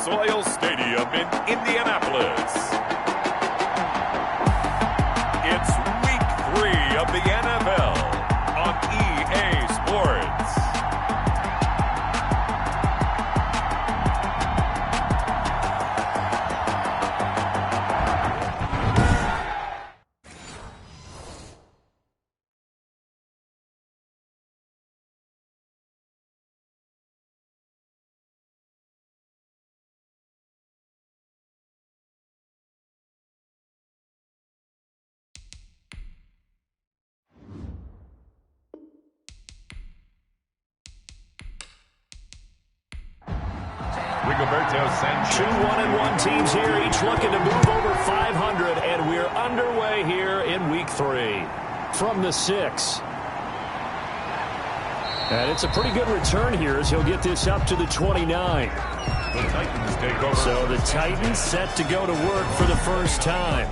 Lucas Oil Stadium in Indianapolis. It's week 3 of the NFL on EA Sports. Two 1-1 teams here, each looking to move over 500, and we're underway here in week 3. From the 6. And it's a pretty good return here as he'll get this up to the 29. The Titans take over. So the Titans set to go to work for the first time.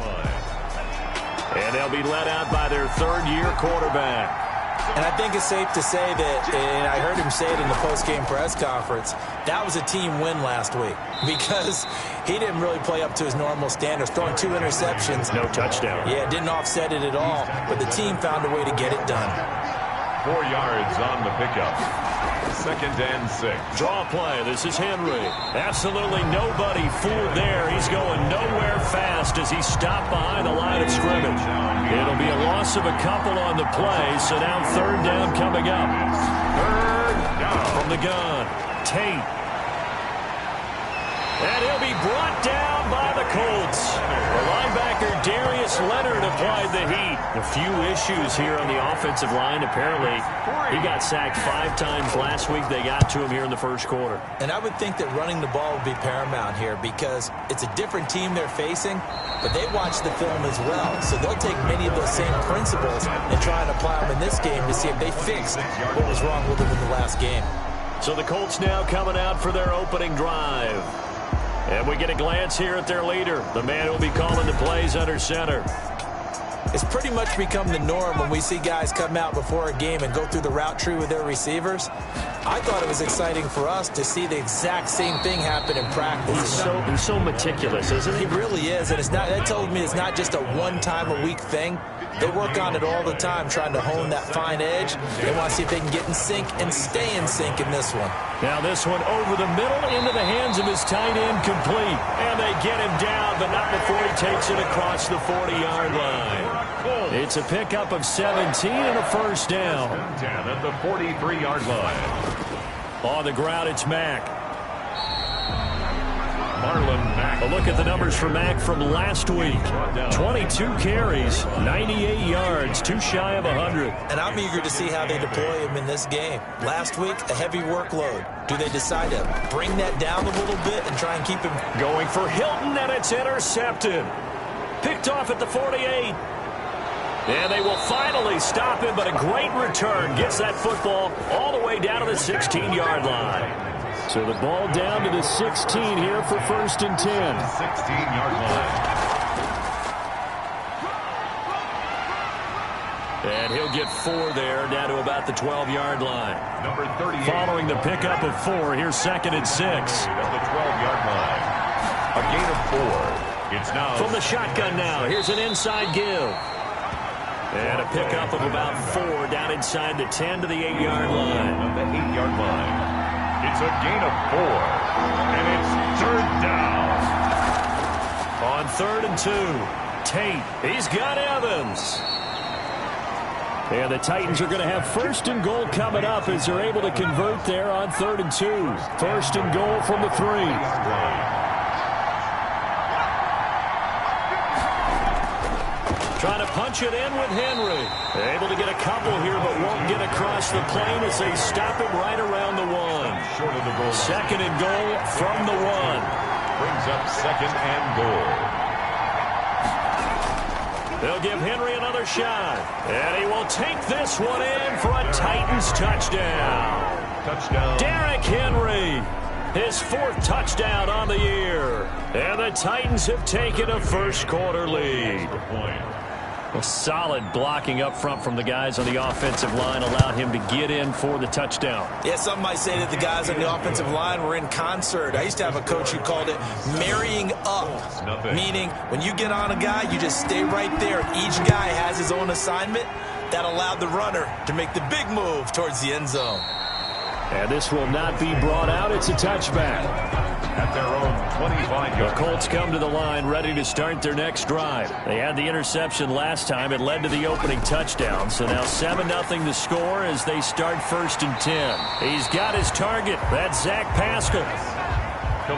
And they'll be led out by their third-year quarterback. And I think it's safe to say that, and I heard him say it in the post-game press conference, that was a team win last week because he didn't really play up to his normal standards, throwing 2 interceptions. No touchdown. Yeah, didn't offset it at all, but the team found a way to get it done. 4 yards on the pickup. 2nd and 6. Draw play. This is Henry. Absolutely nobody fooled there. He's going nowhere fast as he stopped behind the line of scrimmage. It'll be a loss of a couple on the play, so now 3rd down coming up. 3rd down from the gun. Tate. And he'll be brought down by the Colts. The linebacker Darius Leonard applied the heat. A few issues here on the offensive line. Apparently, he got sacked 5 times last week. They got to him here in the first quarter. And I would think that running the ball would be paramount here because it's a different team they're facing, but they watch the film as well. So they'll take many of those same principles and try and apply them in this game to see if they fixed what was wrong with them in the last game. So the Colts now coming out for their opening drive. And we get a glance here at their leader, the man who will be calling the plays under center. It's pretty much become the norm when we see guys come out before a game and go through the route tree with their receivers. I thought it was exciting for us to see the exact same thing happen in practice. He's so meticulous, isn't he? He really is, and that tells me it's not just a one-time-a-week thing. They work on it all the time, trying to hone that fine edge. They want to see if they can get in sync and stay in sync in this one. Now this one over the middle into the hands of his tight end, complete. And they get him down, but not before he takes it across the 40-yard line. It's a pickup of 17 and a 1st down. 10 at the 43-yard line. On the ground, it's Mack. Marlon Mack. A look at the numbers for Mack from last week. 22 carries, 98 yards, 2 shy of 100. And I'm eager to see how they deploy him in this game. Last week, a heavy workload. Do they decide to bring that down a little bit and try and keep him going for Hilton, and it's intercepted. Picked off at the 48. And they will finally stop him, but a great return gets that football all the way down to the 16-yard line. So the ball down to the 16 here for 1st and 10. 16-yard line. And he'll get 4 there, down to about the 12-yard line. Number 38. Following the pickup of 4, here's 2nd and 6. At the 12-yard line. A gain of 4. It's now from the shotgun now. Here's an inside give. And a pickup of about 4 down inside the 10 to the 8-yard line. On the 8-yard line. It's a gain of 4, and it's 3rd down. On 3rd and 2, Tate. He's got Evans. And the Titans are going to have 1st and goal coming up as they're able to convert there on 3rd and 2. 1st and goal from the 3. Trying to punch it in with Henry. Able to get a couple here, but won't get across the plane as they stop him right around the 1. Short of the goal. 2nd and goal from the 1. Brings up 2nd and goal. They'll give Henry another shot. And he will take this one in for a Titans touchdown. Touchdown. Derrick Henry. His 4th touchdown on the year. And the Titans have taken a first quarter lead. A solid blocking up front from the guys on the offensive line allowed him to get in for the touchdown. Yeah, some might say that the guys on the offensive line were in concert. I used to have a coach who called it marrying up, meaning when you get on a guy, you just stay right there. Each guy has his own assignment. That allowed the runner to make the big move towards the end zone. And this will not be brought out. It's a touchback. At their own 25-yard. The Colts come to the line ready to start their next drive. They had the interception last time. It led to the opening touchdown. So now 7-0 the score as they start 1st and 10. He's got his target. That's Zach Pascal.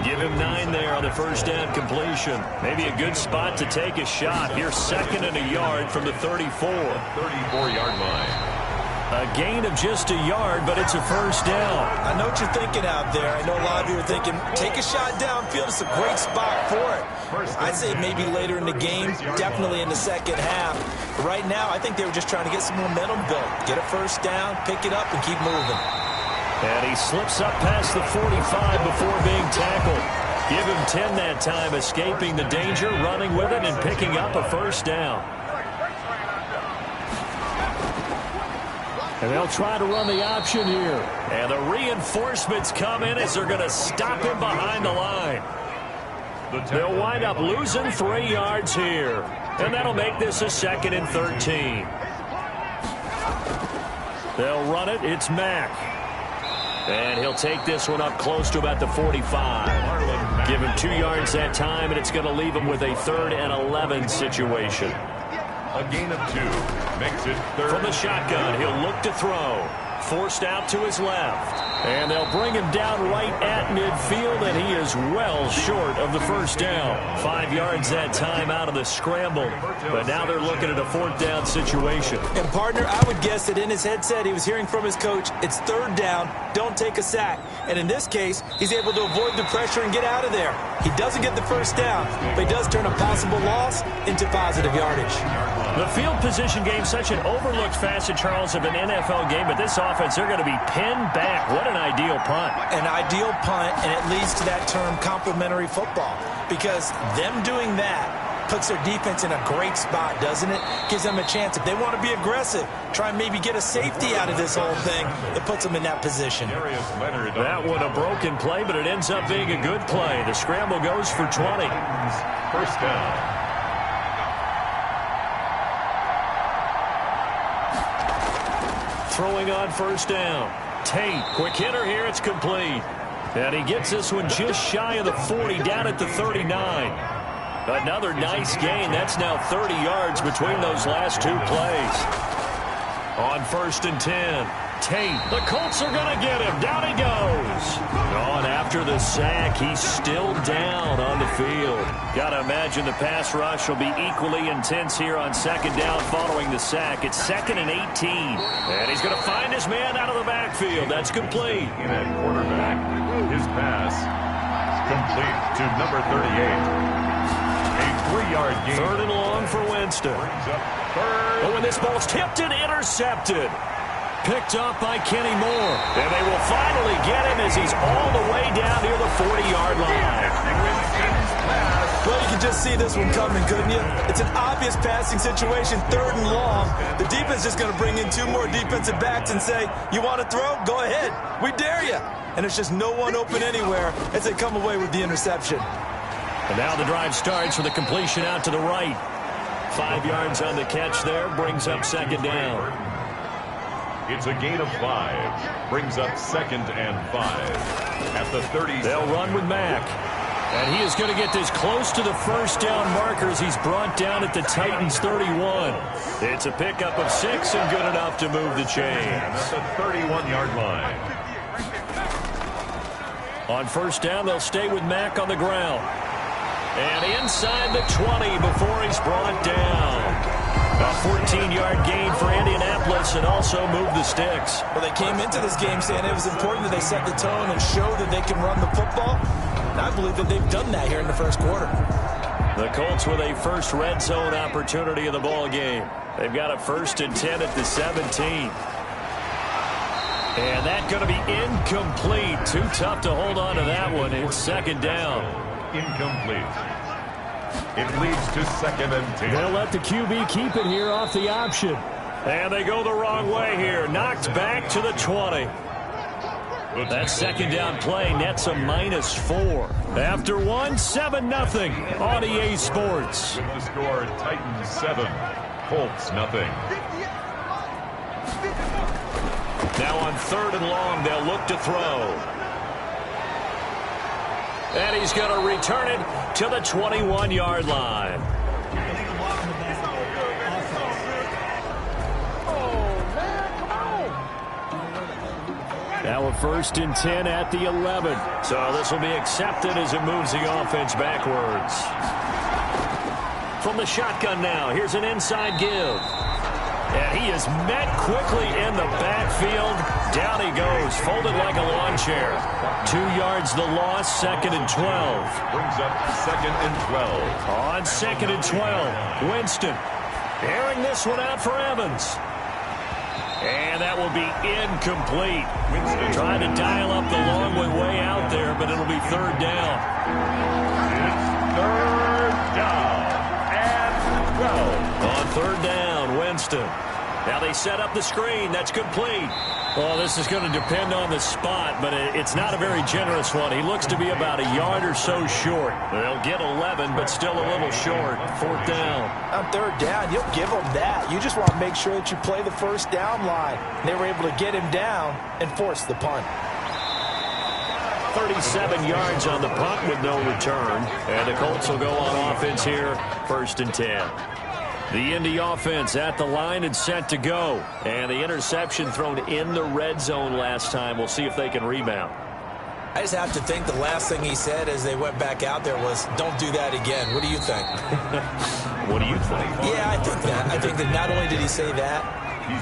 Give him 9 there on the first down completion. Maybe a good spot to take a shot. Here's 2nd and a yard from the 34. 34-yard line. A gain of just a yard, but it's a first down. I know what you're thinking out there. I know a lot of you are thinking, take a shot downfield. It's a great spot for it. I'd say maybe later in the game, definitely in the second half. But right now, I think they were just trying to get some momentum built. Get a first down, pick it up, and keep moving. And he slips up past the 45 before being tackled. Give him 10 that time, escaping the danger, running with it, and picking up a first down. And they'll try to run the option here. And the reinforcements come in as they're going to stop him behind the line. They'll wind up losing 3 yards here. And that'll make this a 2nd and 13. They'll run it. It's Mack. And he'll take this one up close to about the 45. Give him 2 yards that time, and it's going to leave him with a 3rd and 11 situation. A gain of 2 makes it 3rd. From the shotgun, he'll look to throw. Forced out to his left. And they'll bring him down right at midfield, and he is well short of the first down. 5 yards that time out of the scramble. But now they're looking at a 4th down situation. And, partner, I would guess that in his headset he was hearing from his coach, it's 3rd down, don't take a sack. And in this case, he's able to avoid the pressure and get out of there. He doesn't get the first down, but he does turn a possible loss into positive yardage. The field position game, such an overlooked facet, Charles, of an NFL game, but this offense, they're going to be pinned back. What an ideal punt. An ideal punt, and it leads to that term complementary football, because them doing that puts their defense in a great spot, doesn't it? Gives them a chance. If they want to be aggressive, try and maybe get a safety out of this whole thing, it puts them in that position. That one a broken play, but it ends up being a good play. The scramble goes for 20. First down. Throwing on first down. Tate, quick hitter here, it's complete. And he gets this one just shy of the 40, down at the 39. Another nice gain. That's now 30 yards between those last 2 plays. On 1st and 10. Tate, the Colts are going to get him. Down he goes. On after the sack, he's still down on the field. Got to imagine the pass rush will be equally intense here on 2nd down following the sack. It's 2nd and 18. And he's going to find his man out of the backfield. That's complete. In at quarterback, his pass complete to number 38. A 3-yard gain. 3rd and long for Winston. Oh, and this ball's tipped and intercepted. Picked up by Kenny Moore. And they will finally get him as he's all the way down near the 40-yard line. Well, you can just see this one coming, couldn't you? It's an obvious passing situation, 3rd and long. The defense is going to bring in 2 more defensive backs and say, you want to throw? Go ahead. We dare you. And there's just no one open anywhere as they come away with the interception. And now the drive starts with a completion out to the right. 5 yards on the catch there, brings up 2nd down. It's a gain of 5. Brings up 2nd and 5. At the 30. They'll run with Mack. And he is going to get this close to the first down markers. He's brought down at the Titans 31. It's a pickup of 6 and good enough to move the chains. At the 31-yard line. On first down, they'll stay with Mack on the ground. And inside the 20 before he's brought down. A 14-yard gain for Indianapolis and also move the sticks. Well, they came into this game saying it was important that they set the tone and show that they can run the football. And I believe that they've done that here in the first quarter. The Colts with a first red zone opportunity in the ball game. They've got a 1st and 10 at the 17. And that's going to be incomplete. Too tough to hold on to that one. It's 2nd down. Incomplete. It leads to 2nd and 10. They'll let the QB keep it here off the option. And they go the wrong way here. Knocked back to the 20. That second down play nets a -4. After 7-0 on EA Sports. With the score, Titans 7, Colts nothing. Now on 3rd and long, they'll look to throw. And he's going to return it to the 21-yard line. Now a 1st and 10 at the 11. So this will be accepted as it moves the offense backwards. From the shotgun now, here's an inside give. And he is met quickly in the backfield. Down he goes, folded like a lawn chair. 2 yards the loss, 2nd and 12. Brings up 2nd and 12. On 2nd and 12, Winston airing this one out for Evans. And that will be incomplete. Winston trying to dial up the long way out there, but it'll be 3rd down. It's 3rd down and 12. On 3rd down, Winston. Now they set up the screen. That's complete. Well, this is going to depend on the spot, but it's not a very generous one. He looks to be about a yard or so short. They'll get 11, but still a little short. 4th down. On 3rd down, you'll give them that. You just want to make sure that you play the 1st down line. They were able to get him down and force the punt. 37 yards on the punt with no return. And the Colts will go on offense here, 1st and 10. The Indy offense at the line and set to go. And the interception thrown in the red zone last time. We'll see if they can rebound. I just have to think the last thing he said as they went back out there was, don't do that again. What do you think? What do you think? Yeah, I think that. I think that not only did he say that,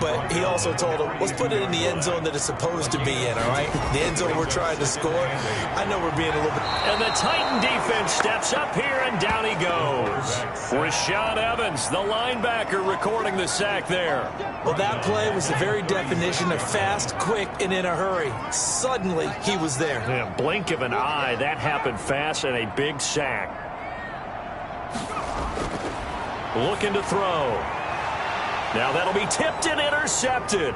but he also told him, let's put it in the end zone that it's supposed to be in, all right? The end zone we're trying to score. I know we're being a little bit... And the Titan defense steps up here, and down he goes. Rashaan Evans, the linebacker, recording the sack there. Well, that play was the very definition of fast, quick, and in a hurry. Suddenly, he was there. Yeah, blink of an eye, that happened fast, and a big sack. Looking to throw. Now that'll be tipped and intercepted.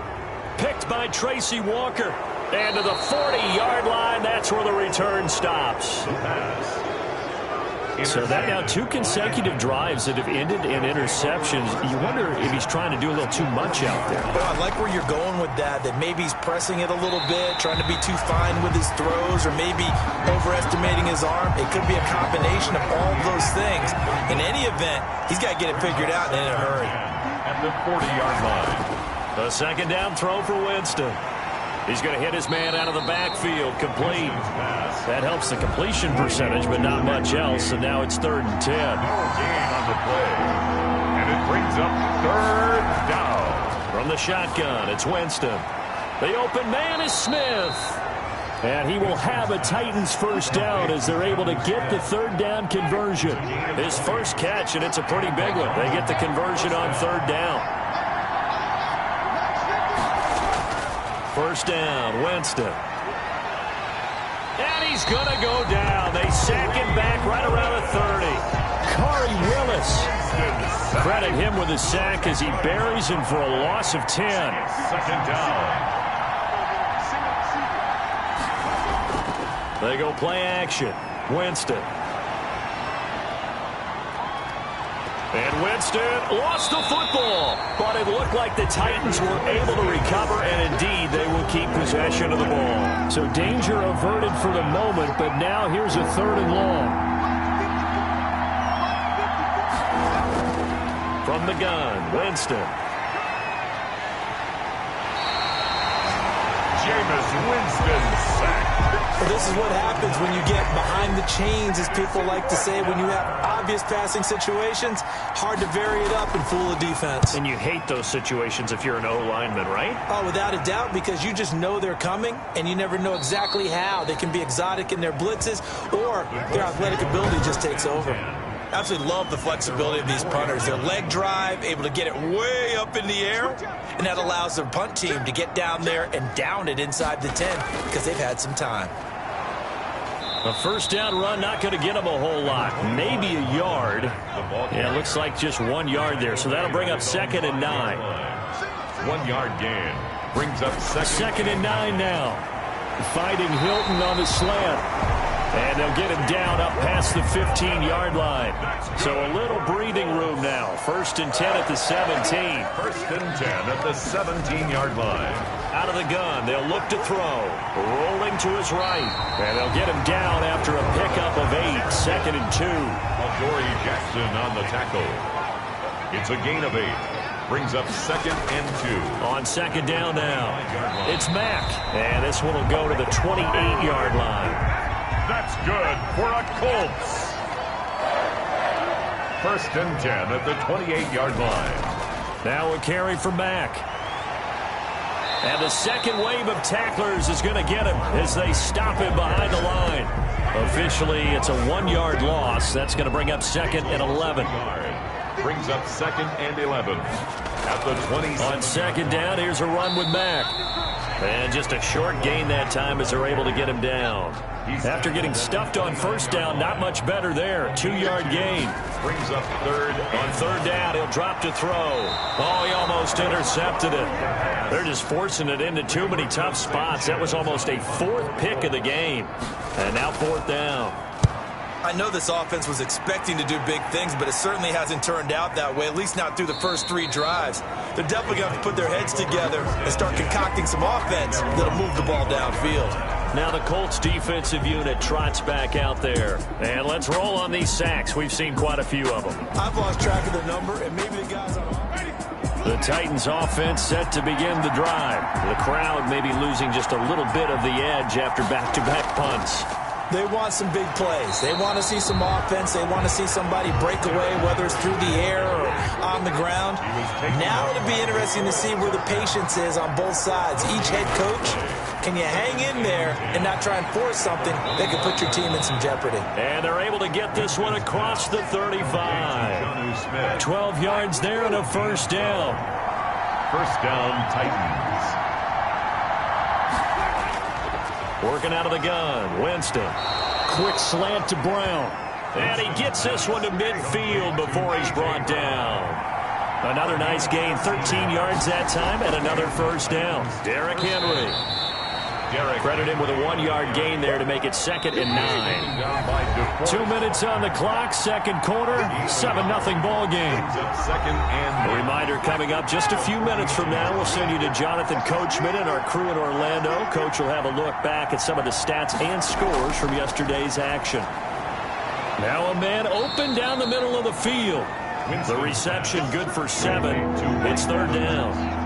Picked by Tracy Walker. And to the 40-yard line, that's where the return stops. So that now 2 consecutive drives that have ended in interceptions. You wonder if he's trying to do a little too much out there. Well, I like where you're going with that maybe he's pressing it a little bit, trying to be too fine with his throws, or maybe overestimating his arm. It could be a combination of all those things. In any event, he's got to get it figured out in a hurry. At the 40-yard line. A 2nd down throw for Winston. He's going to hit his man out of the backfield, complete. That helps the completion percentage, but not much else, and now it's 3rd and 10. No gain on the play. And it brings up 3rd down. From the shotgun, it's Winston. The open man is Smith. And he will have a Titans 1st down as they're able to get the 3rd down conversion. His first catch, and it's a pretty big one. They get the conversion on 3rd down. 1st down, Winston. And he's going to go down. They sack him back right around the 30. Corey Willis. Credit him with a sack as he buries him for a loss of 10. 2nd down. They go play action. Winston. And Winston lost the football. But it looked like the Titans were able to recover, and indeed they will keep possession of the ball. So danger averted for the moment, but now here's a 3rd and long. From the gun, Winston. Jameis Winston sacked. Well, this is what happens when you get behind the chains, as people like to say. When you have obvious passing situations, hard to vary it up and fool a defense. And you hate those situations if you're an O-lineman, right? Oh, without a doubt, because you just know they're coming, and you never know exactly how. They can be exotic in their blitzes, or their athletic ability just takes over. Absolutely love the flexibility of these punters. Their leg drive, able to get it way up in the air, and that allows their punt team to get down there and down it inside the 10 because they've had some time. A first down run, not going to get him a whole lot. Maybe a yard. Yeah, it looks like just 1 yard there. So that'll bring up 2nd and 9. 1 yard gain. Brings up second and 9 now. Fighting Hilton on the slant. And they'll get him down up past the 15-yard line. So a little breathing room now. 1st and 10 at the 17. 1st and 10 at the 17-yard line. Out of the gun, they'll look to throw. Rolling to his right. And they'll get him down after a pickup of 8. 2nd and 2. Dory Jackson on the tackle. It's a gain of 8. Brings up 2nd and 2. On 2nd down now. It's Mack. And this one will go to the 28-yard line. That's good for a Colts. 1st and 10 at the 28-yard line. Now a carry for Mack. And the second wave of tacklers is going to get him as they stop him behind the line. Officially, it's a 1-yard loss. That's going to bring up 2nd and 11. Brings up 2nd and 11 at the 20. On 2nd down, here's a run with Mack. And just a short gain that time as they're able to get him down. After getting stuffed on 1st down, not much better there. 2-yard gain. Brings up 3rd. On 3rd down, he'll drop to throw. Oh, he almost intercepted it. They're just forcing it into too many tough spots. That was almost a 4th pick of the game. And now 4th down. I know this offense was expecting to do big things, but it certainly hasn't turned out that way, at least not through the first 3 drives. They're definitely going to have to put their heads together and start concocting some offense that'll move the ball downfield. Now the Colts defensive unit trots back out there. And let's roll on these sacks. We've seen quite a few of them. I've lost track of the number, and maybe the guys on offense. The Titans offense set to begin the drive. The crowd may be losing just a little bit of the edge after back-to-back punts. They want some big plays. They want to see some offense. They want to see somebody break away, whether it's through the air or on the ground. Now it'll be interesting to see where the patience is on both sides. Each head coach, can you hang in there and not try and force something that could put your team in some jeopardy? And they're able to get this one across the 35. 12 yards there and a 1st down. 1st down, Titans. Working out of the gun, Winston. Quick slant to Brown. And he gets this one to midfield before he's brought down. Another nice gain, 13 yards that time, and another 1st down. Derrick Henry. Credit him with a 1-yard gain there to make it 2nd and 9. 2 minutes on the clock, 2nd quarter, 7-0 ball game. A reminder coming up just a few minutes from now. We'll send you to Jonathan Coachman and our crew in Orlando. Coach will have a look back at some of the stats and scores from yesterday's action. Now a man open down the middle of the field. The reception good for 7. It's 3rd down.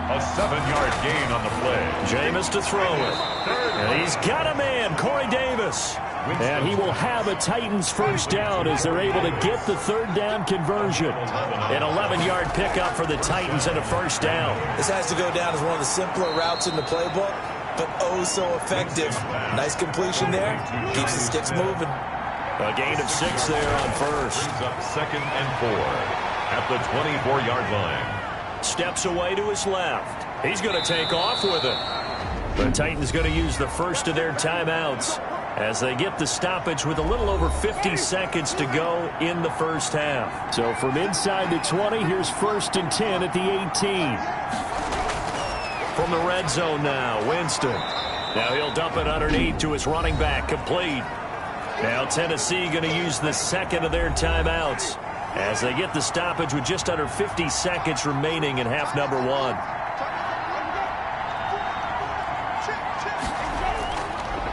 A 7-yard gain on the play. Jameis to throw it. And he's got a man, Corey Davis. And he will have a Titans 1st down as they're able to get the 3rd down conversion. An 11-yard pickup for the Titans and a 1st down. This has to go down as one of the simpler routes in the playbook, but oh so effective. Nice completion there. Keeps the sticks moving. A gain of 6 there on 1st. Brings up 2nd and 4 at the 24-yard line. Steps away to his left. He's going to take off with it. The Titans going to use the first of their timeouts as they get the stoppage with a little over 50 seconds to go in the 1st half. So from inside the 20, here's 1st and 10 at the 18. From the red zone now, Winston. Now he'll dump it underneath to his running back, complete. Now Tennessee going to use the 2nd of their timeouts as they get the stoppage with just under 50 seconds remaining in half number 1.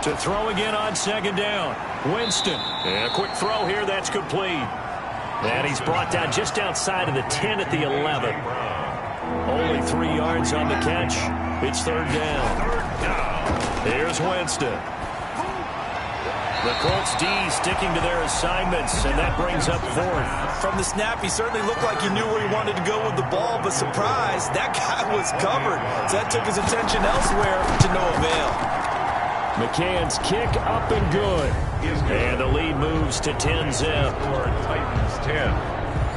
To throw again on 2nd down. Winston. And a quick throw here, that's complete. And he's brought down just outside of the 10 at the 11. Only 3 yards on the catch. It's 3rd down. Here's Winston. The Colts D sticking to their assignments, and that brings up 4th. From the snap, he certainly looked like he knew where he wanted to go with the ball, but surprise, that guy was covered. So that took his attention elsewhere to no avail. McCann's kick up and good. And the lead moves to 10-zip. Titans 10.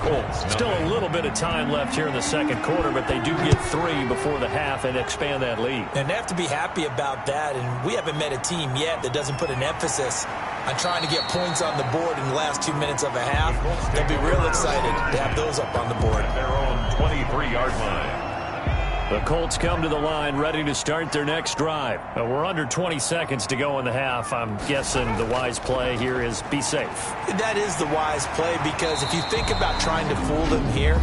Colts. Still a little bit of time left here in the second quarter, but they do get 3 before the half and expand that lead. And they have to be happy about that, and we haven't met a team yet that doesn't put an emphasis on trying to get points on the board in the last 2 minutes of a half. They'll be real excited to have those up on the board. At their own 23-yard line. The Colts come to the line ready to start their next drive. We're under 20 seconds to go in the half. I'm guessing the wise play here is be safe. That is the wise play, because if you think about trying to fool them here,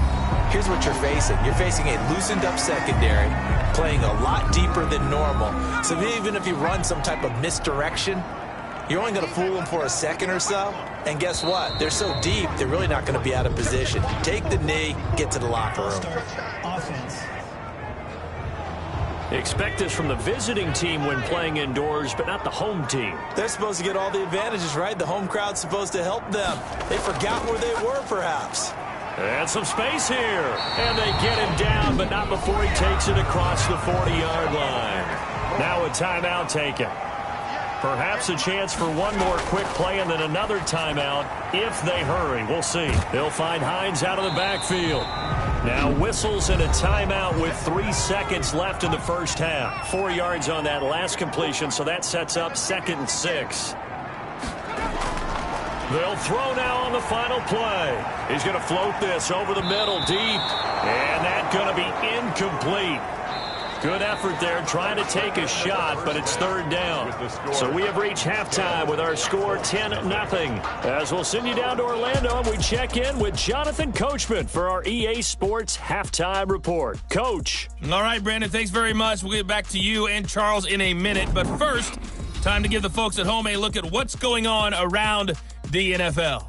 here's what you're facing. You're facing a loosened up secondary, playing a lot deeper than normal. So even if you run some type of misdirection, you're only going to fool them for a second or so. And guess what? They're so deep, they're really not going to be out of position. Take the knee, get to the locker room. Offense. Expect this from the visiting team when playing indoors, but not the home team. They're supposed to get all the advantages, right? The home crowd's supposed to help them. They forgot where they were, perhaps. And some space here. And they get him down, but not before he takes it across the 40-yard line. Now a timeout taken. Perhaps a chance for one more quick play and then another timeout if they hurry. We'll see. They'll find Hines out of the backfield. Now whistles and a timeout with 3 seconds left in the first half. 4 yards on that last completion, so that sets up 2nd and 6. They'll throw now on the final play. He's going to float this over the middle deep, and that's going to be incomplete. Good effort there trying to take a shot, but it's 3rd down. So we have reached halftime with our score 10-0. As we'll send you down to Orlando, and we check in with Jonathan Coachman for our EA Sports Halftime Report. Coach. All right, Brandon, thanks very much. We'll get back to you and Charles in a minute. But first, time to give the folks at home a look at what's going on around the NFL.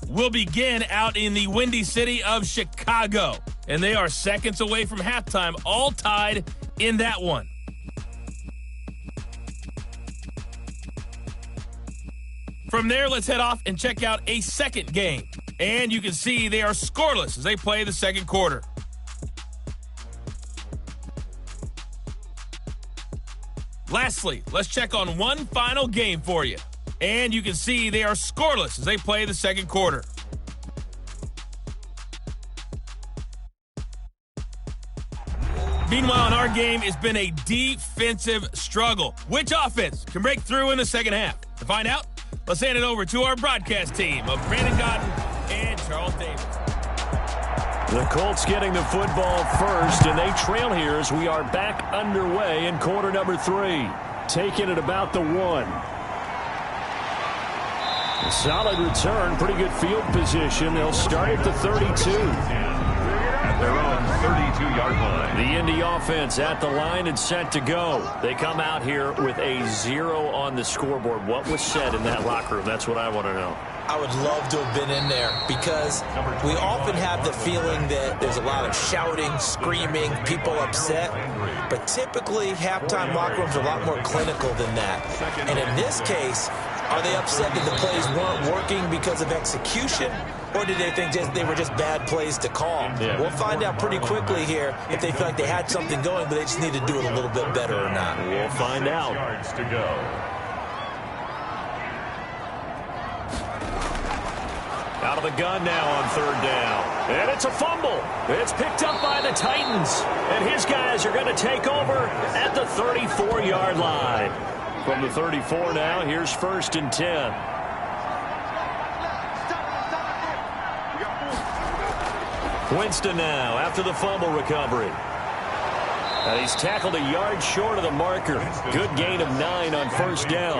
We'll begin out in the windy city of Chicago. And they are seconds away from halftime, all tied in that one. From there, let's head off and check out a second game. And you can see they are scoreless as they play the second quarter. Lastly, let's check on one final game for you. And you can see they are scoreless as they play the second quarter. Meanwhile, in our game, it's been a defensive struggle. Which offense can break through in the second half? To find out, let's hand it over to our broadcast team of Brandon Cotton and Charles Davis. The Colts getting the football first, and they trail here as we are back underway in quarter number 3. Taking it about the 1. A solid return, pretty good field position. They'll start at the 32. At their own 32-yard line. The Indy offense at the line and set to go. They come out here with a 0 on the scoreboard. What was said in that locker room? That's what I want to know. I would love to have been in there, because we often have the feeling that there's a lot of shouting, screaming, people upset. But typically, halftime locker rooms are a lot more clinical than that. And in this case, are they upset that the plays weren't working because of execution? Or did they think they were just bad plays to call? Yeah. We'll find out pretty quickly here if they feel like they had something going, but they just need to do it a little bit better or not. We'll find out. Yards to go. Out of the gun now on 3rd down. And it's a fumble. It's picked up by the Titans. And his guys are going to take over at the 34-yard line. From the 34 now, here's 1st and 10. Winston now after the fumble recovery. And he's tackled a yard short of the marker. Good gain of 9 on 1st down.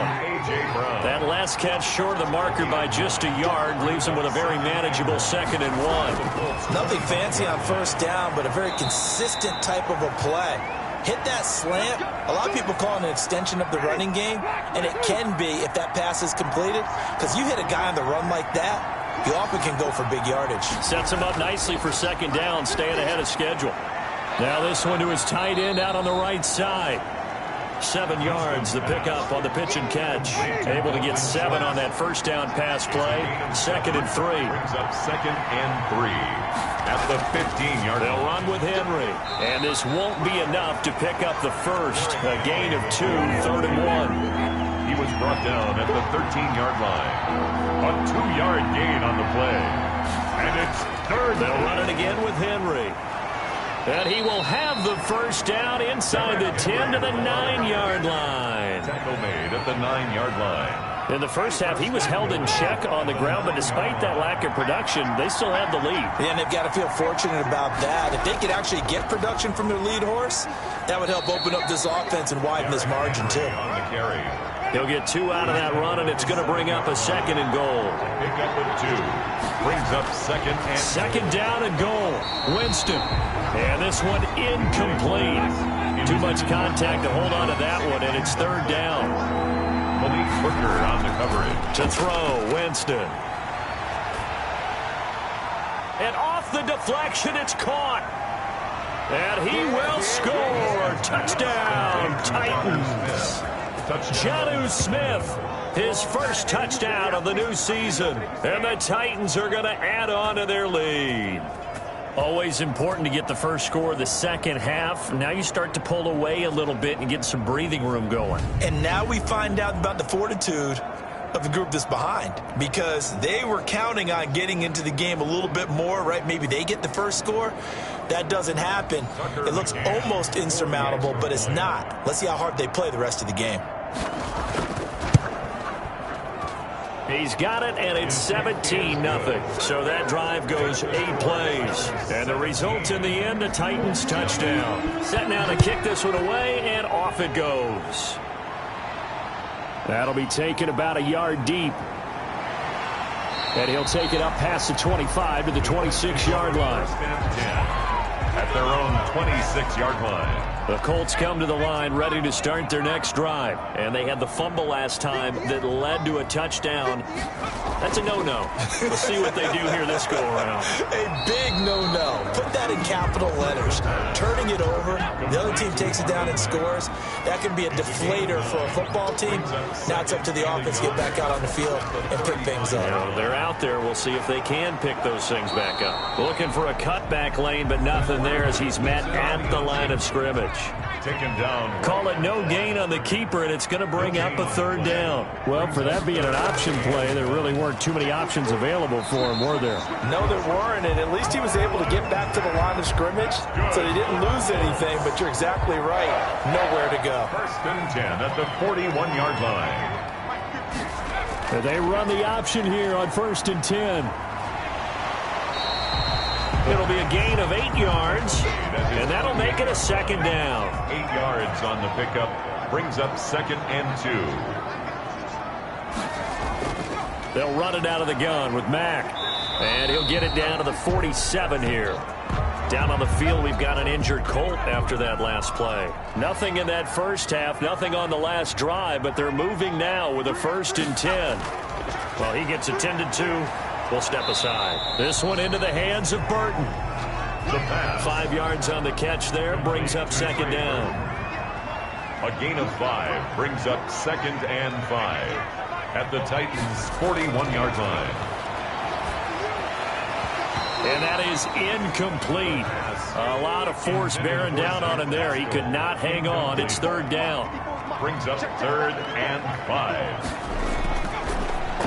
That last catch short of the marker by just a yard leaves him with a very manageable 2nd and 1. Nothing fancy on 1st down, but a very consistent type of a play. Hit that slant. A lot of people call it an extension of the running game, and it can be if that pass is completed, because you hit a guy on the run like that, you often can go for big yardage. Sets him up nicely for 2nd down, staying ahead of schedule. Now this one to his tight end out on the right side. 7 yards, the pickup on the pitch and catch. Able to get 7 on that 1st down pass play. 2nd and 3. Brings up 2nd and 3. At the 15-yard line. They'll run with Henry. And this won't be enough to pick up the first. A gain of 2, 3rd and 1. He was brought down at the 13-yard line. A 2-yard gain on the play. And it's third. They'll run it again with Henry. And he will have the first down inside the 10 to the 9-yard line. Tackle made at the 9-yard line. In the first half, he was held in check on the ground, but despite that lack of production, they still have the lead. Yeah, and they've got to feel fortunate about that. If they could actually get production from their lead horse, that would help open up this offense and widen this margin, too. On the carry. He'll get 2 out of that run, and it's going to bring up a 2nd and goal. Pick up with 2. Brings up 2nd and 2nd down and goal. Winston. And this one incomplete. Too much contact to hold on to that one, and it's 3rd down. Malik Booker on the coverage. To throw, Winston. And off the deflection, it's caught. And he will score. Touchdown, Titans. Jonnu Smith, his first touchdown of the new season. And the Titans are going to add on to their lead. Always important to get the first score of the second half. Now you start to pull away a little bit and get some breathing room going. And now we find out about the fortitude of the group that's behind, because they were counting on getting into the game a little bit more, right? Maybe they get the first score. That doesn't happen. It looks almost insurmountable, but it's not. Let's see how hard they play the rest of the game. He's got it, and it's 17-0. So that drive goes 8 plays. And the result in the end, a Titans touchdown. Set now to kick this one away, and off it goes. That'll be taken about a yard deep. And he'll take it up past the 25 to the 26-yard line. At their own 26-yard line. The Colts come to the line ready to start their next drive. And they had the fumble last time that led to a touchdown. That's a no-no. We'll see what they do here this go-around. A big no-no. Put that in capital letters. Turning it over, the other team takes it down and scores. That can be a deflator for a football team. Now it's up to the offense to get back out on the field and pick things up. Now, they're out there. We'll see if they can pick those things back up. Looking for a cutback lane, but nothing there as he's met at the line of scrimmage. Taken down. Call it no gain on the keeper, and it's going to bring up a 3rd down. Well, for that being an option play, there really weren't too many options available for him, were there? No, there weren't, and at least he was able to get back to the line of scrimmage, so he didn't lose anything, but you're exactly right. Nowhere to go. 1st and 10 at the 41-yard line. And they run the option here on 1st and 10. It'll be a gain of 8 yards, and that'll make it a 2nd down. 8 yards on the pickup. Brings up 2nd and 2. They'll run it out of the gun with Mack. And he'll get it down to the 47 here. Down on the field, we've got an injured Colt after that last play. Nothing in that first half, nothing on the last drive, but they're moving now with a 1st and 10. Well, he gets attended to. We'll step aside. This one into the hands of Burton. The pass. 5 yards on the catch there, brings up 2nd down. A gain of 5 brings up 2nd and 5 at the Titans' 41-yard line. And that is incomplete. A lot of force bearing down on him there. He could not hang on. It's 3rd down. Brings up 3rd and 5.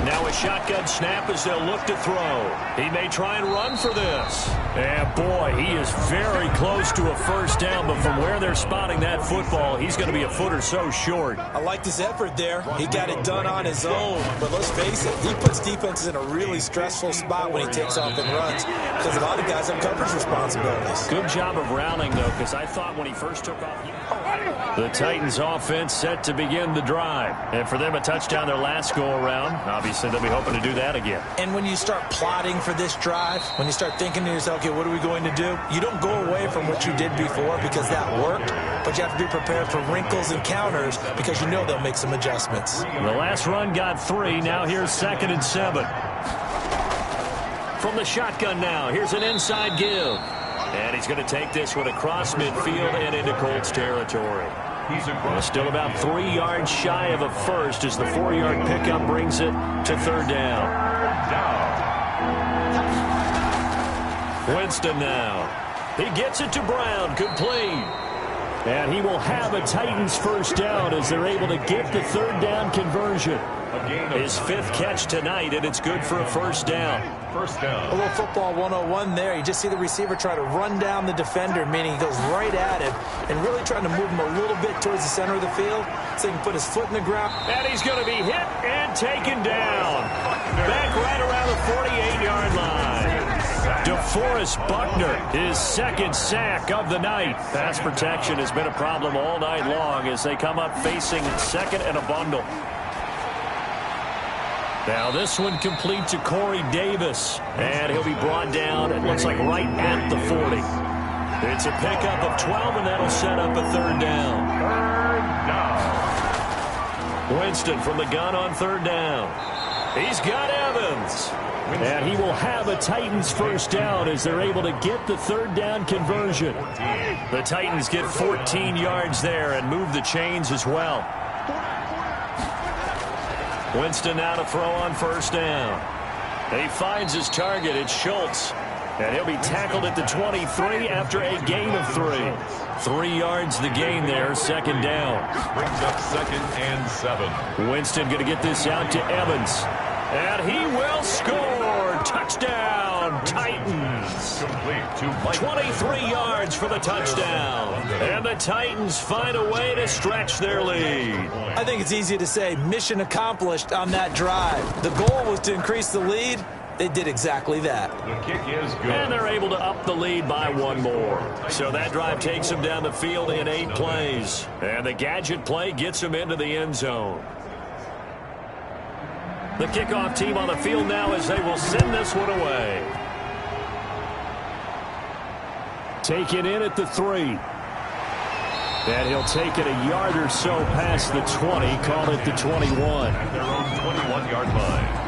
Now a shotgun snap as they'll look to throw. He may try and run for this. And boy, he is very close to a 1st down, but from where they're spotting that football, he's going to be a foot or so short. I liked his effort there. He got it done on his own. But let's face it, he puts defenses in a really stressful spot when he takes off and runs, because a lot of guys have coverage responsibilities. Good job of rounding, though, because I thought when he first took off... The Titans offense set to begin the drive. And for them, a touchdown their last go-around. Obviously, they'll be hoping to do that again. And when you start plotting for this drive, when you start thinking to yourself, okay, what are we going to do? You don't go away from what you did before because that worked, but you have to be prepared for wrinkles and counters because you know they'll make some adjustments. The last run got 3. Now here's 2nd and 7. From the shotgun now, here's an inside give. And he's going to take this one across midfield and into Colts territory. Still about 3 yards shy of a 1st as the 4-yard pickup brings it to 3rd down. Winston now. He gets it to Brown, complete. And he will have a Titans 1st down as they're able to get the 3rd down conversion. His 5th catch tonight, and it's good for a first down. First down. A little football 101 there. You just see the receiver try to run down the defender, meaning he goes right at him and really trying to move him a little bit towards the center of the field so he can put his foot in the ground. And he's going to be hit and taken down. Back right around the 48-yard line. DeForest Buckner, his 2nd sack of the night. Pass protection has been a problem all night long as they come up facing 2nd and a bundle. Now this one complete to Corey Davis, and he'll be brought down, it looks like right at the 40. It's a pickup of 12, and that'll set up a 3rd down. Winston from the gun on 3rd down. He's got Evans. And he will have a Titans first down as they're able to get the 3rd down conversion. The Titans get 14 yards there and move the chains as well. Winston now to throw on 1st down. He finds his target. It's Schultz. And he'll be tackled at the 23 after a gain of 3. 3 yards the gain there, 2nd down. Brings up 2nd and 7. Winston going to get this out to Evans. And he will score. Touchdown, Titans. 23 yards for the touchdown. And the Titans find a way to stretch their lead. I think it's easy to say mission accomplished on that drive. The goal was to increase the lead. They did exactly that. The kick is good. And they're able to up the lead by 1 more. So that drive takes them down the field in 8 plays. And the gadget play gets them into the end zone. The kickoff team on the field now as they will send this one away. Taken in at the 3. And he'll take it a yard or so past the 20, call it the 21. At their own 21-yard line.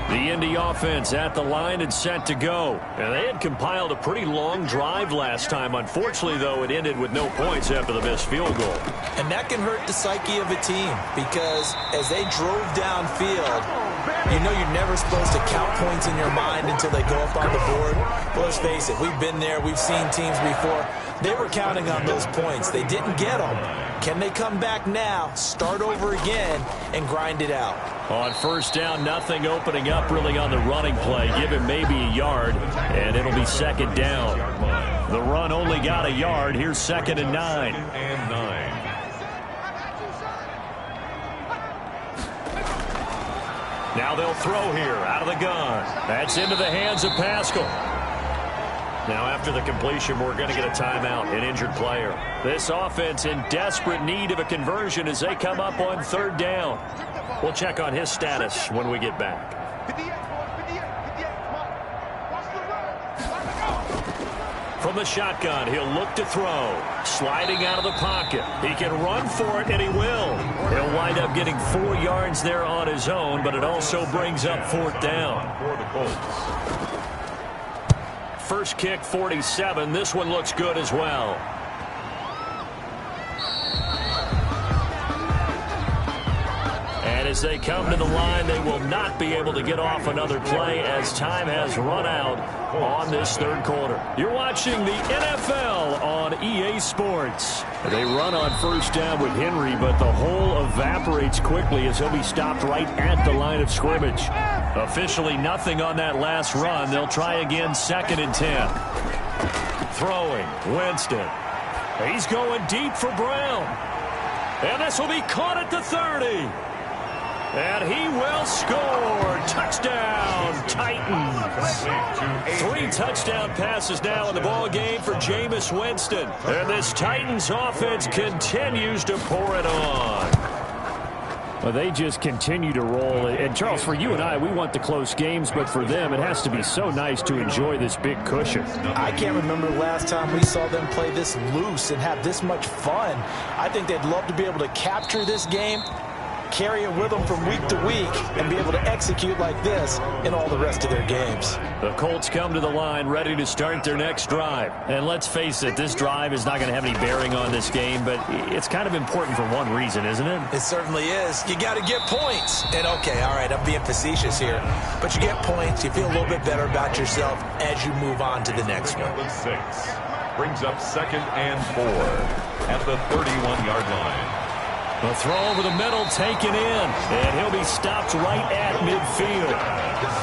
The Indy offense at the line and set to go. And they had compiled a pretty long drive last time. Unfortunately, though, it ended with no points after the missed field goal. And that can hurt the psyche of a team because as they drove downfield, you know you're never supposed to count points in your mind until they go up on the board. But let's face it, we've been there. We've seen teams before. They were counting on those points. They didn't get them. Can they come back now, start over again, and grind it out? On 1st down, nothing opening up really on the running play. Give him maybe a yard, and it'll be 2nd down. The run only got a yard. Here's 2nd and 9. Now they'll throw here out of the gun. That's into the hands of Pascal. Now after the completion, we're going to get a timeout, an injured player. This offense in desperate need of a conversion as they come up on 3rd down. We'll check on his status when we get back. From the shotgun, he'll look to throw. Sliding out of the pocket. He can run for it, and he will. He'll wind up getting 4 yards there on his own, but it also brings up 4th down. For the Colts. First kick, 47. This one looks good as well. And as they come to the line, they will not be able to get off another play as time has run out on this 3rd quarter. You're watching the NFL on EA Sports. They run on 1st down with Henry, but the hole evaporates quickly as he'll be stopped right at the line of scrimmage. Officially nothing on that last run. They'll try again 2nd and 10. Throwing, Winston. He's going deep for Brown. And this will be caught at the 30. And he will score. Touchdown, Titans. 3 touchdown passes now in the ball game for Jameis Winston. And this Titans offense continues to pour it on. Well, they just continue to roll. And, Charles, for you and I, we want the close games, but for them, it has to be so nice to enjoy this big cushion. I can't remember the last time we saw them play this loose and have this much fun. I think they'd love to be able to capture this game, carry it with them from week to week, and be able to execute like this in all the rest of their games. The Colts come to the line ready to start their next drive. And let's face it, this drive is not going to have any bearing on this game, but it's kind of important for one reason, isn't it? It certainly is. You got to get points. And okay, all right, I'm being facetious here, but you get points, you feel a little bit better about yourself as you move on to the next one. 6 brings up 2nd and 4 at the 31-yard line. A throw over the middle taken in, and he'll be stopped right at midfield.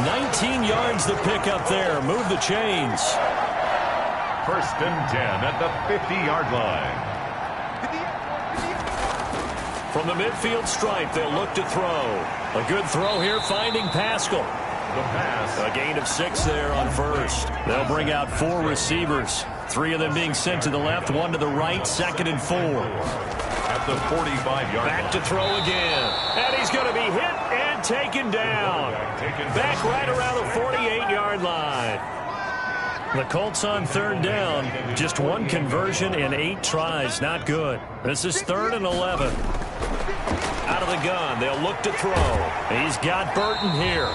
19 yards to pick up there. Move the chains. 1st and 10 at the 50-yard line. From the midfield stripe, they'll look to throw. A good throw here, finding Pascal. The pass. A gain of 6 there on first. They'll bring out 4 receivers. 3 of them being sent to the left, 1 to the right, 2nd and 4. At the 45-yard Back to throw again. And he's going to be hit and taken down. Back right around the 48-yard line. The Colts on 3rd down. Just 1 conversion in 8 tries. Not good. This is 3rd and 11. Out of the gun. They'll look to throw. He's got Burton here.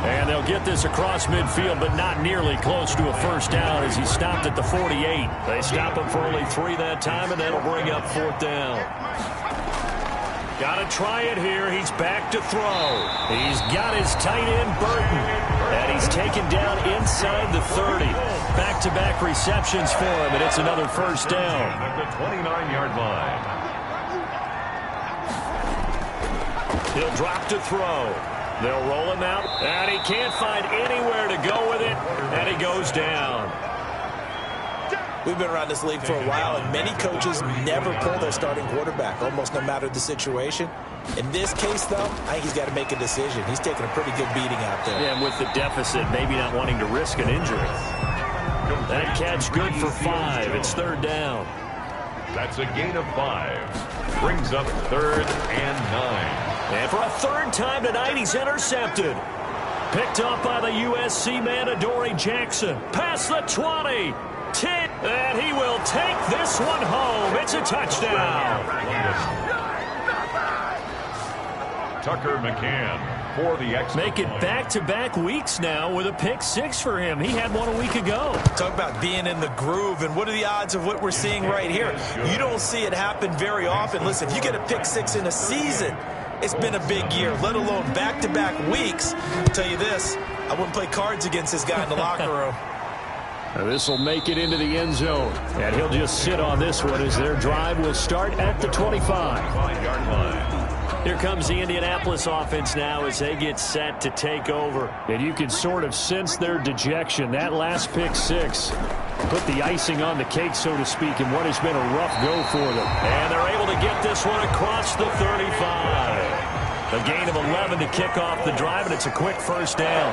And they'll get this across midfield, but not nearly close to a first down as he stopped at the 48. They stop him for only 3 that time, and that'll bring up 4th down. Got to try it here. He's back to throw. He's got his tight end, Burton. And he's taken down inside the 30. Back-to-back receptions for him, and it's another first down. At the 29-yard line. He'll drop to throw. They'll roll him out, and he can't find anywhere to go with it, and he goes down. We've been around this league for a while, and many coaches never pull their starting quarterback, almost no matter the situation. In this case, though, I think he's got to make a decision. He's taking a pretty good beating out there. Yeah, and with the deficit, maybe not wanting to risk an injury. That catch good for 5. It's 3rd down. That's a gain of 5. Brings up 3rd and 9. And for a 3rd time tonight, he's intercepted. Picked up by the USC man, Adoree Jackson. Past the 20. 10. And he will take this one home. It's a touchdown. Tucker McCann for the extra Make it back-to-back weeks now with a pick 6 for him. He had one a week ago. Talk about being in the groove, and what are the odds of what we're seeing right here? You don't see it happen very often. Listen, if you get a pick 6 in a season, it's been a big year, let alone back-to-back weeks. I'll tell you this, I wouldn't play cards against this guy in the locker room. This will make it into the end zone, and he'll just sit on this one as their drive will start at the 25-yard line. Here comes the Indianapolis offense now as they get set to take over. And you can sort of sense their dejection. That last pick 6 put the icing on the cake, so to speak, in what has been a rough go for them. And they're able to get this one across the 35. A gain of 11 to kick off the drive, and it's a quick first down.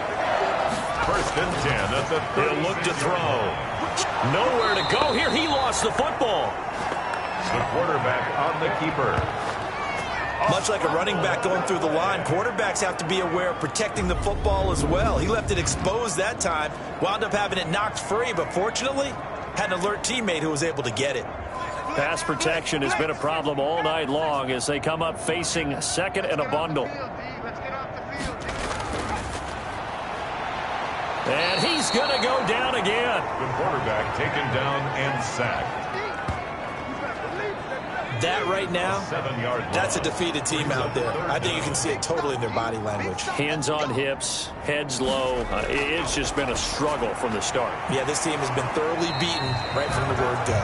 1st and 10 at the 30. He'll look to throw. Nowhere to go here. He lost the football. The quarterback on the keeper. Much like a running back going through the line, quarterbacks have to be aware of protecting the football as well. He left it exposed that time, wound up having it knocked free, but fortunately, had an alert teammate who was able to get it. Pass protection has been a problem all night long as they come up facing 2nd and a bundle. And he's going to go down again. The quarterback taken down and sacked. That right now, 7-yard line. that's a defeated team out there. I think you can see it totally in their body language. Hands on hips, heads low. It's just been a struggle from the start. Yeah, this team has been thoroughly beaten right from the word go.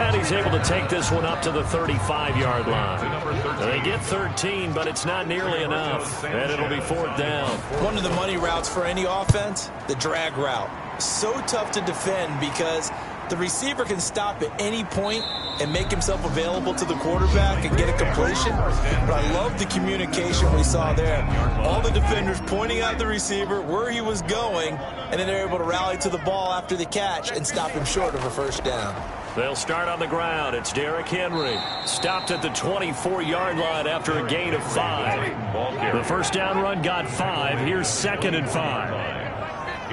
And he's able to take this one up to the 35-yard line. They get 13, but it's not nearly enough. And it'll be 4th down. One of the money routes for any offense, the drag route. So tough to defend because the receiver can stop at any point and make himself available to the quarterback and get a completion. But I love the communication we saw there. All the defenders pointing out the receiver, where he was going, and then they're able to rally to the ball after the catch and stop him short of a first down. They'll start on the ground. It's Derrick Henry. Stopped at the 24-yard line after a gain of 5. The first down run got 5. Here's 2nd and 5.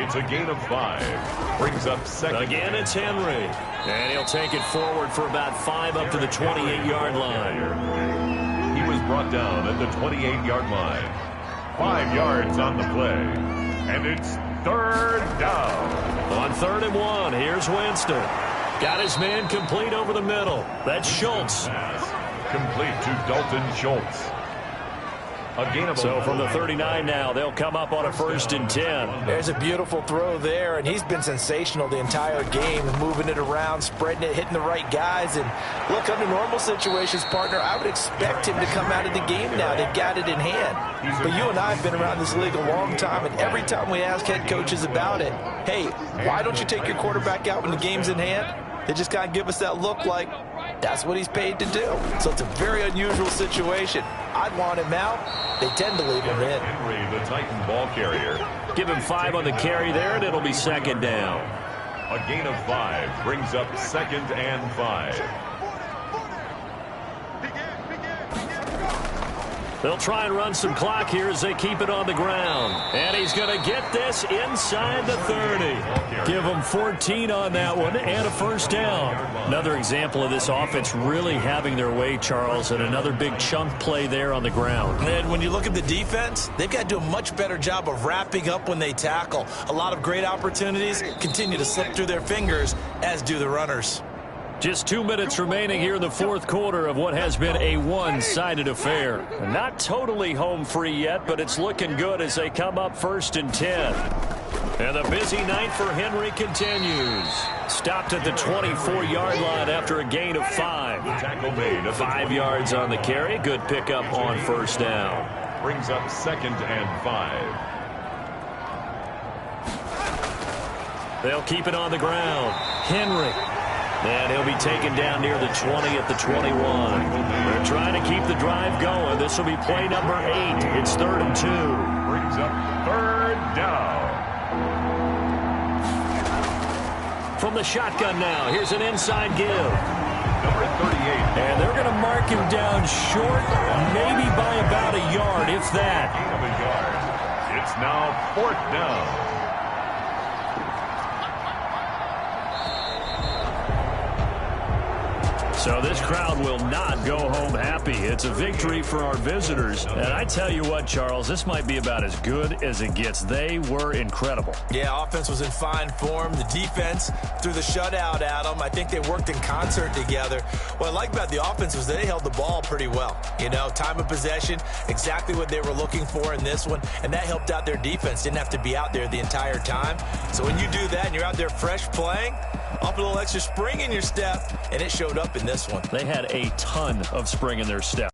It's a gain of 5. Brings up 2nd. Again, it's Henry. And he'll take it forward for about 5 up to the 28-yard line. He was brought down at the 28-yard line. 5 yards on the play. And it's 3rd down. On 3rd and 1, here's Winston. Got his man complete over the middle. That's Schultz. Complete to Dalton Schultz. A gain of So from the 39 now, they'll come up on a 1st and 10. There's a beautiful throw there, and he's been sensational the entire game, moving it around, spreading it, hitting the right guys. And look, under normal situations, partner, I would expect him to come out of the game now. They've got it in hand. But you and I have been around this league a long time, and every time we ask head coaches about it, hey, why don't you take your quarterback out when the game's in hand? They just kind of give us that look like that's what he's paid to do. So it's a very unusual situation. I'd want him out. They tend to leave him in. Henry, the Titan ball carrier. Give him 5 on the carry there, and it'll be 2nd down. A gain of 5 brings up 2nd and 5. They'll try and run some clock here as they keep it on the ground. And he's going to get this inside the 30. Give him 14 on that one and a 1st down. Another example of this offense really having their way, Charles, and another big chunk play there on the ground. And when you look at the defense, they've got to do a much better job of wrapping up when they tackle. A lot of great opportunities continue to slip through their fingers, as do the runners. Just 2 minutes remaining here in the 4th quarter of what has been a one-sided affair. Not totally home free yet, but it's looking good as they come up 1st and 10. And the busy night for Henry continues. Stopped at the 24-yard line after a gain of 5. Tackle made. 5 yards on the carry. Good pickup on 1st down. Brings up 2nd and 5. They'll keep it on the ground. Henry. And he'll be taken down near the 20 at the 21. They're trying to keep the drive going. This will be play number 8. It's 3rd and 2. Brings up 3rd down. From the shotgun now, here's an inside give. Number 38. And they're going to mark him down short, maybe by about a yard, if that. Gain of a yard. It's now 4th down. So this crowd will not go home happy. It's a victory for our visitors. And I tell you what, Charles, this might be about as good as it gets. They were incredible. Yeah, offense was in fine form. The defense threw the shutout at them. I think they worked in concert together. What I like about the offense was they held the ball pretty well. You know, time of possession, exactly what they were looking for in this one. And that helped out their defense. Didn't have to be out there the entire time. So when you do that and you're out there fresh playing, up a little extra spring in your step, and it showed up in this one. They had a ton of spring in their step.